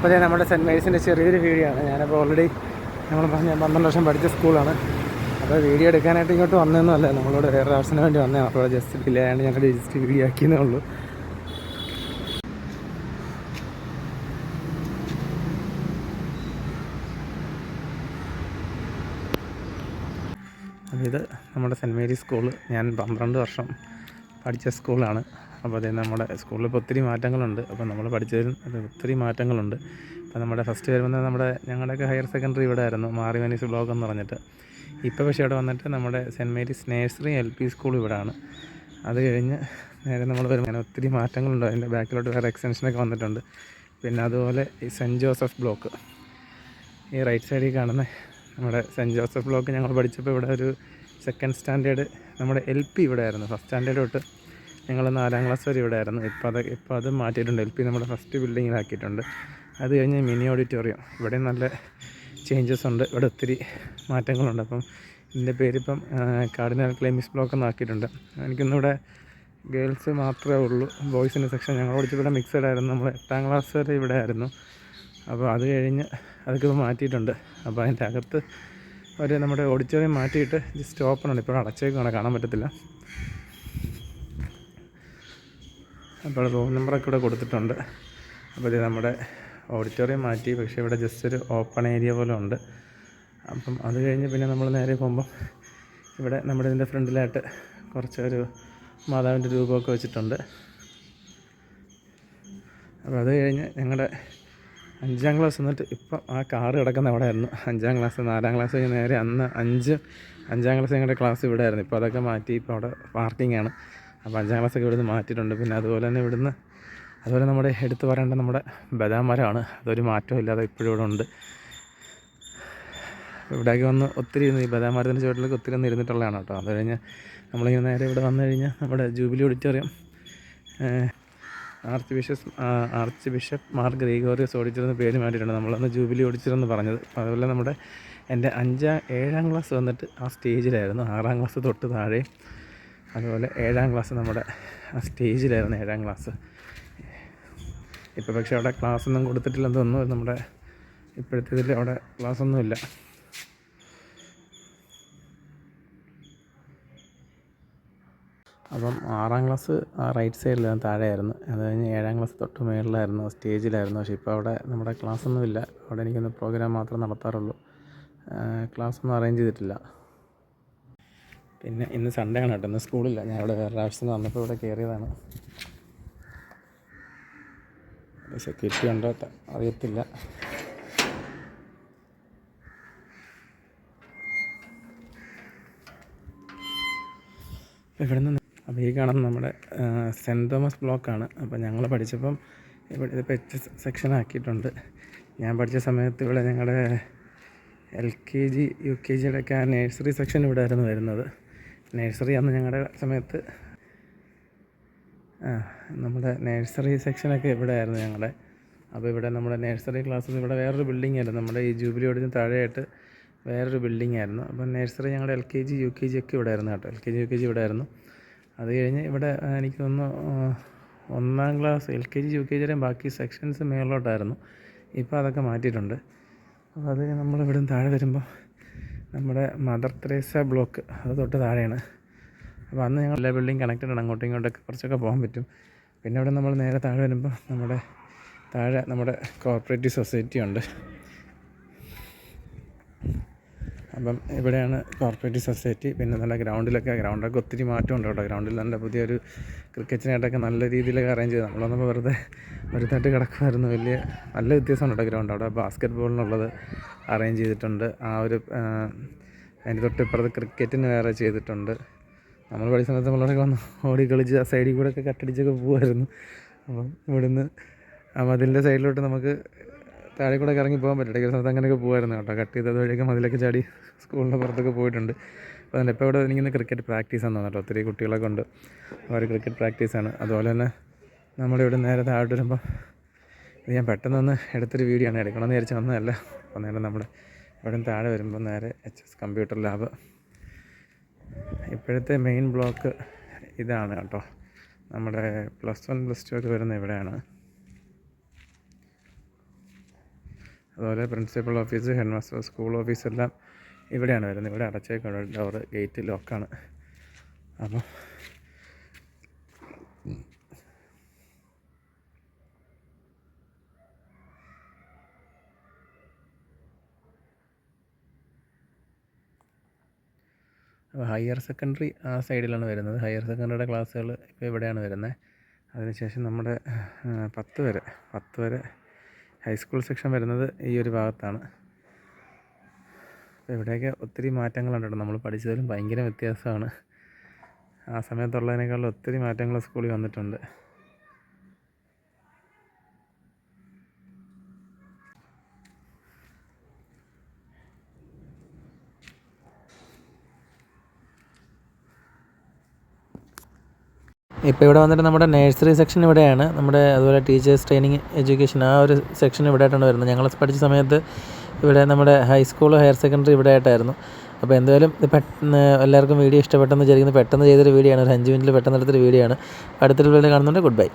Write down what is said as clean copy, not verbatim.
അപ്പോൾ നമ്മുടെ സെൻറ്റ് മേരീസിൻ്റെ ചെറിയൊരു വീഡിയോ ആണ്. ഞാനപ്പോൾ ഓൾറെഡി നമ്മൾ പറഞ്ഞ 12 വർഷം പഠിച്ച സ്കൂളാണ്. അപ്പോൾ വീഡിയോ എടുക്കാനായിട്ട് ഇങ്ങോട്ട് വന്നതൊന്നുമല്ല, നമ്മളോട് വേറെ ആവശ്യത്തിന് വേണ്ടി വന്നതാണ്. അപ്പോൾ ജസ്റ്റ് ഡിലേ ആയതുകൊണ്ട് ഞങ്ങൾ ജസ്റ്റ് വീഡിയോ ആക്കിയെന്നേ ഉള്ളൂ. ഇത് നമ്മുടെ സെൻറ്റ് മേരീസ് സ്കൂള്. ഞാൻ 12 വർഷം പഠിച്ച സ്കൂളാണ്. അപ്പോൾ അത് നമ്മുടെ സ്കൂളിൽ ഇപ്പോൾ ഒത്തിരി മാറ്റങ്ങളുണ്ട്. അപ്പോൾ നമ്മൾ പഠിച്ചതിലും ഒത്തിരി മാറ്റങ്ങളുണ്ട്. അപ്പോൾ നമ്മുടെ ഫസ്റ്റ് വരുമ്പോൾ ഞങ്ങളുടെയൊക്കെ ഹയർ സെക്കൻഡറി ഇവിടെ ആയിരുന്നു, മാറിമനീസ് ബ്ലോക്ക് എന്ന് പറഞ്ഞിട്ട്. ഇപ്പോൾ പക്ഷേ ഇവിടെ വന്നിട്ട് നമ്മുടെ saint Mary's nursery LP school ഇവിടെയാണ്. അത് കഴിഞ്ഞ് നേരെ നമ്മൾ വരുമ്പോൾ അങ്ങനെ ഒത്തിരി മാറ്റങ്ങളുണ്ട്. അതിൻ്റെ ബാക്കിലോട്ട് വേറെ എക്സ്റ്റൻഷനൊക്കെ വന്നിട്ടുണ്ട്. പിന്നെ അതുപോലെ ഈ സെൻറ്റ് ജോസഫ് ബ്ലോക്ക്, ഈ റൈറ്റ് സൈഡിൽ കാണുന്ന നമ്മുടെ സെൻറ്റ് ജോസഫ് ബ്ലോക്ക് ഞങ്ങൾ പഠിച്ചപ്പോൾ ഇവിടെ ഒരു സെക്കൻഡ് സ്റ്റാൻഡേർഡ് നമ്മുടെ LP ഇവിടെ ആയിരുന്നു. ഫസ്റ്റ് സ്റ്റാൻഡേർഡ് തൊട്ട് ഞങ്ങൾ 4ാം ക്ലാസ് വരെ ഇവിടെ ആയിരുന്നു. ഇപ്പോൾ അത് മാറ്റിയിട്ടുണ്ട്. LP നമ്മുടെ ഫസ്റ്റ് ബിൽഡിങ്ങിലാക്കിയിട്ടുണ്ട്. അത് കഴിഞ്ഞ് മിനി ഓഡിറ്റോറിയം, ഇവിടെ നല്ല ചേഞ്ചസ് ഉണ്ട്. ഇവിടെ ഒത്തിരി മാറ്റങ്ങളുണ്ട്. അപ്പം ഇതിൻ്റെ പേരിപ്പം കാർഡിനൽ ക്ലെമിസ് ബ്ലോക്ക് എന്നാക്കിയിട്ടുണ്ട്. എനിക്കിന്നിവിടെ ഗേൾസ് മാത്രമേ ഉള്ളൂ, ബോയ്സിൻ്റെ സെക്ഷൻ. ഞങ്ങൾ പഠിച്ചപ്പോൾ ഇവിടെ മിക്സഡ് ആയിരുന്നു. നമ്മൾ 8ാം ക്ലാസ് വരെ ഇവിടെ ആയിരുന്നു. അപ്പോൾ അത് കഴിഞ്ഞ് അതൊക്കെ ഇപ്പോൾ മാറ്റിയിട്ടുണ്ട്. അപ്പോൾ അതിൻ്റെ അകത്ത് ഒരു നമ്മുടെ ഓഡിറ്റോറിയം മാറ്റിയിട്ട് ജസ്റ്റ് ഓപ്പണാണ്. ഇപ്പോൾ അടച്ചേക്കാണ്, കാണാൻ പറ്റത്തില്ല. അപ്പോൾ റൂം നമ്പറൊക്കെ ഇവിടെ കൊടുത്തിട്ടുണ്ട്. അപ്പോൾ ഇത് നമ്മുടെ ഓഡിറ്റോറിയം മാറ്റി, പക്ഷേ ഇവിടെ ജസ്റ്റ് ഒരു ഓപ്പൺ ഏരിയ പോലെ ഉണ്ട്. അപ്പം അത് കഴിഞ്ഞ് പിന്നെ നമ്മൾ നേരെ പോകുമ്പം ഇവിടെ നമ്മുടെ ഇതിൻ്റെ ഫ്രണ്ടിലായിട്ട് കുറച്ചൊരു മാതാവിൻ്റെ രൂപമൊക്കെ വെച്ചിട്ടുണ്ട്. അപ്പോൾ അത് കഴിഞ്ഞ് ഞങ്ങളുടെ 5ാം ക്ലാസ് വന്നിട്ട് ഇപ്പം ആ കാറ് കിടക്കുന്ന അവിടെ ആയിരുന്നു. 5ാം ക്ലാസ് 4ാം ക്ലാസ് കഴിഞ്ഞ് നേരെ അന്ന് 5ാം ക്ലാസ് ഞങ്ങളുടെ ക്ലാസ് ഇവിടെ ആയിരുന്നു. ഇപ്പോൾ അതൊക്കെ മാറ്റി ഇപ്പോൾ അവിടെ പാർക്കിങ്ങാണ്. അപ്പോൾ 5ാം ക്ലാസ്സൊക്കെ ഇവിടുന്ന് മാറ്റിയിട്ടുണ്ട്. പിന്നെ അതുപോലെ തന്നെ അതുപോലെ നമ്മുടെ എടുത്ത് പറയേണ്ട നമ്മുടെ ബദാം മരമാണ്. അതൊരു മാറ്റവും ഇല്ലാതെ ഇപ്പോഴും ഇവിടെ ഉണ്ട്. ഇവിടേക്ക് വന്ന് ഒത്തിരി ഈ ബദാം മരത്തിൻ്റെ ചുവട്ടിലേക്ക് ഒത്തിരി ഒന്ന് ഇരുന്നിട്ടുള്ളതാണ് കേട്ടോ. അത് കഴിഞ്ഞ് നമ്മളിങ്ങനെ നേരെ ഇവിടെ വന്നു കഴിഞ്ഞാൽ നമ്മുടെ jubilee auditorium, arch bishop Mar Gregorios auditorium എന്ന് പേര് മാറ്റിയിട്ടുണ്ട്. നമ്മളന്ന് ജൂബിലി ഓഡിറ്റോറിയം എന്ന് പറഞ്ഞത്. അതുപോലെ നമ്മുടെ എൻ്റെ 7ാം ക്ലാസ് വന്നിട്ട് ആ സ്റ്റേജിലായിരുന്നു. 6ാം ക്ലാസ് തൊട്ട് താഴെ. അതുപോലെ 7ാം ക്ലാസ് നമ്മുടെ ആ സ്റ്റേജിലായിരുന്നു 7ാം ക്ലാസ്. ഇപ്പോൾ പക്ഷേ അവിടെ ക്ലാസ്സൊന്നും കൊടുത്തിട്ടില്ലെന്ന് തോന്നുന്നു. നമ്മുടെ ഇപ്പോഴത്തെ ഇതിൽ അവിടെ ക്ലാസ്സൊന്നുമില്ല. അപ്പം 6ാം ക്ലാസ് ആ റൈറ്റ് സൈഡിലാണ്, താഴെയായിരുന്നു. അത് കഴിഞ്ഞ് 7ാം ക്ലാസ് തൊട്ട് മുകളിലായിരുന്നു, സ്റ്റേജിലായിരുന്നു. പക്ഷേ ഇപ്പോൾ അവിടെ നമ്മുടെ ക്ലാസ്സൊന്നുമില്ല. അവിടെ എനിക്കൊന്ന് പ്രോഗ്രാം മാത്രം നടത്താറുള്ളൂ, ക്ലാസ്സൊന്നും അറേഞ്ച് ചെയ്തിട്ടില്ല. പിന്നെ ഇന്ന് സൺഡേ ആണ് കേട്ടോ, ഇന്ന് സ്കൂളില്ല. ഞാൻ ഇവിടെ വേറെ ആവശ്യത്തിന് വന്നപ്പോൾ ഇവിടെ കയറിയതാണ്. സെക്യൂരിറ്റി ഉണ്ടോ അറിയത്തില്ല. ഇവിടെ നിന്ന് അപ്പോൾ ഈ കാണുന്ന നമ്മുടെ സെൻറ്റ് തോമസ് ബ്ലോക്കാണ്. അപ്പോൾ ഞങ്ങൾ പഠിച്ചപ്പം ഇവിടെ ഇപ്പോൾ HS സെക്ഷൻ ആക്കിയിട്ടുണ്ട്. ഞാൻ പഠിച്ച സമയത്ത് ഇവിടെ ഞങ്ങളുടെ LKG UKGയുടെയൊക്കെ ആ നേഴ്സറി സെക്ഷൻ ഇവിടെ ആയിരുന്നു വരുന്നത്. നേഴ്സറി അന്ന് ഞങ്ങളുടെ സമയത്ത് നമ്മുടെ നേഴ്സറി സെക്ഷനൊക്കെ ഇവിടെ ആയിരുന്നു ഞങ്ങളുടെ. അപ്പോൾ ഇവിടെ നമ്മുടെ നേഴ്സറി ക്ലാസ്സിൽ ഇവിടെ വേറൊരു ബിൽഡിംഗ് ആയിരുന്നു. നമ്മുടെ ഈ ജൂബിലി ഓഡിന് താഴെയായിട്ട് വേറൊരു ബിൽഡിംഗ് ആയിരുന്നു. അപ്പോൾ നേഴ്സറി ഞങ്ങളുടെ LKG UKG ഒക്കെ ഇവിടെ ആയിരുന്നു കേട്ടോ. LKG UKG ഇവിടെ ആയിരുന്നു. അത് കഴിഞ്ഞ് ഇവിടെ എനിക്ക് തോന്നുന്നു 1ാം ക്ലാസ് LKG UKGയുടെയും ബാക്കി സെക്ഷൻസ് മേളിലോട്ടായിരുന്നു. ഇപ്പോൾ അതൊക്കെ മാറ്റിയിട്ടുണ്ട്. അപ്പോൾ അത് നമ്മളിവിടെ താഴെ വരുമ്പോൾ നമ്മുടെ മദർ തെരേസ ബ്ലോക്ക് അത് തൊട്ട് താഴെയാണ്. അപ്പോൾ അന്ന് ഞങ്ങൾ എല്ലാ ബിൽഡിംഗ് കണക്റ്റഡ് ആണ്, അങ്ങോട്ടും ഇങ്ങോട്ടൊക്കെ കുറച്ചൊക്കെ പോകാൻ പറ്റും. പിന്നെ ഇവിടെ നമ്മൾ നേരെ താഴെ വരുമ്പോൾ നമ്മുടെ കോഓപ്പറേറ്റീവ് സൊസൈറ്റി ഉണ്ട്. അപ്പം ഇവിടെയാണ് കോർപ്പറേറ്റീവ് സൊസൈറ്റി. പിന്നെ നല്ല ഗ്രൗണ്ടൊക്കെ ഒത്തിരി മാറ്റമുണ്ട് കേട്ടോ. ഗ്രൗണ്ടിൽ നല്ല പുതിയൊരു ക്രിക്കറ്റിനായിട്ടൊക്കെ നല്ല രീതിയിലൊക്കെ അറേഞ്ച് ചെയ്ത് നമ്മൾ വന്നപ്പോൾ വെറുതായിട്ട് കിടക്കുമായിരുന്നു. നല്ല വ്യത്യാസമുണ്ട് കേട്ടോ ഗ്രൗണ്ട്. അവിടെ ബാസ്ക്കറ്റ് ബോളിനുള്ളത് അറേഞ്ച് ചെയ്തിട്ടുണ്ട്. അതിൻ്റെ തൊട്ടിപ്പുറത്ത് ക്രിക്കറ്റിന് വേറെ ചെയ്തിട്ടുണ്ട്. നമ്മൾ പഠിച്ച സമയത്ത് നമ്മളൊക്കെ വന്ന് ഓടി കളിച്ച് ആ സൈഡിൽ കൂടെ ഒക്കെ കട്ടടിച്ചൊക്കെ പോകുമായിരുന്നു. അപ്പം ഇവിടുന്ന് അതിൻ്റെ സൈഡിലോട്ട് നമുക്ക് താഴെ കൂടെ ഇറങ്ങി പോകാൻ പറ്റില്ല. ഈ സമയത്ത് അങ്ങനെയൊക്കെ പോകുമായിരുന്നു കേട്ടോ. കട്ട് ചെയ്തത് വഴിയൊക്കെ മതിലൊക്കെ ചാടി സ്കൂളിൻ്റെ പുറത്തൊക്കെ പോയിട്ടുണ്ട്. അപ്പോൾ അതിൻ്റെ ഇപ്പോൾ ഇവിടെ എനിക്കിന്ന് ക്രിക്കറ്റ് പ്രാക്ടീസാണെന്ന് കേട്ടോ. ഒത്തിരി കുട്ടികളൊക്കെ ഉണ്ട്, അവർ ക്രിക്കറ്റ് പ്രാക്ടീസാണ്. അതുപോലെ തന്നെ നമ്മളിവിടെ നേരെ താഴോട്ട് വരുമ്പോൾ ഇത് ഞാൻ പെട്ടെന്നൊന്ന് എടുത്തൊരു വീഡിയോ ആണ്, എടുക്കണമെന്ന് വിചാരിച്ച് വന്നതല്ല. അപ്പോൾ നേരെ നമ്മുടെ ഇവിടെ താഴെ വരുമ്പോൾ നേരെ HS കമ്പ്യൂട്ടർ ലാബ്. ഇപ്പോഴത്തെ മെയിൻ ബ്ലോക്ക് ഇതാണ് കേട്ടോ. നമ്മുടെ +1 +2 ഒക്കെ വരുന്ന ഇവിടെയാണ്. അതുപോലെ principal office, head master, school ഓഫീസെല്ലാം ഇവിടെയാണ് വരുന്നത്. ഇവിടെ അടച്ചേക്കാണ്, ഡോറ് ഗേറ്റ് ലോക്കാണ്. അപ്പം ഹയർ സെക്കൻഡറി ആ സൈഡിലാണ് വരുന്നത്. ഹയർ സെക്കൻഡറിയുടെ ക്ലാസ്സുകൾ ഇപ്പോൾ ഇവിടെയാണ് വരുന്നത്. അതിനുശേഷം നമ്മുടെ 10 വരെ ഹൈസ്കൂൾ സെക്ഷൻ വരുന്നത് ഈ ഒരു ഭാഗത്താണ്. അപ്പോൾ ഇവിടെയൊക്കെ ഒത്തിരി മാറ്റങ്ങളുണ്ട്. നമ്മൾ പഠിച്ചതിലും ഭയങ്കര വ്യത്യാസമാണ്. ആ സമയത്തുള്ളതിനേക്കാളും ഒത്തിരി മാറ്റങ്ങൾ സ്കൂളിൽ വന്നിട്ടുണ്ട്. ഇപ്പോൾ ഇവിടെ വന്നിട്ട് നമ്മുടെ നഴ്സറി സെക്ഷൻ ഇവിടെയാണ്. അതുപോലെ ടീച്ചേഴ്സ് ട്രെയിനിങ് എഡ്യൂക്കേഷൻ ആ ഒരു സെക്ഷൻ ഇവിടെ ആയിട്ടാണ് വരുന്നത്. ഞങ്ങൾ പഠിച്ച സമയത്ത് ഇവിടെ നമ്മുടെ ഹൈസ്കൂൾ, ഹയർ സെക്കൻഡറി ഇവിടെ ആയിട്ടായിരുന്നു. അപ്പോൾ എന്തായാലും പെട്ടെന്ന് എല്ലാവർക്കും വീഡിയോ ഇഷ്ടപ്പെട്ടെന്ന് വിചാരിക്കുന്നു. പെട്ടെന്ന് ചെയ്തൊരു വീഡിയോ ആണ്, ഒരു 5 മിനിറ്റിൽ പെട്ടെന്ന് എടുത്തൊരു വീഡിയോ ആണ്. അടുത്തൊരു വീഡിയോ കാണുന്നുണ്ട്. Good bye.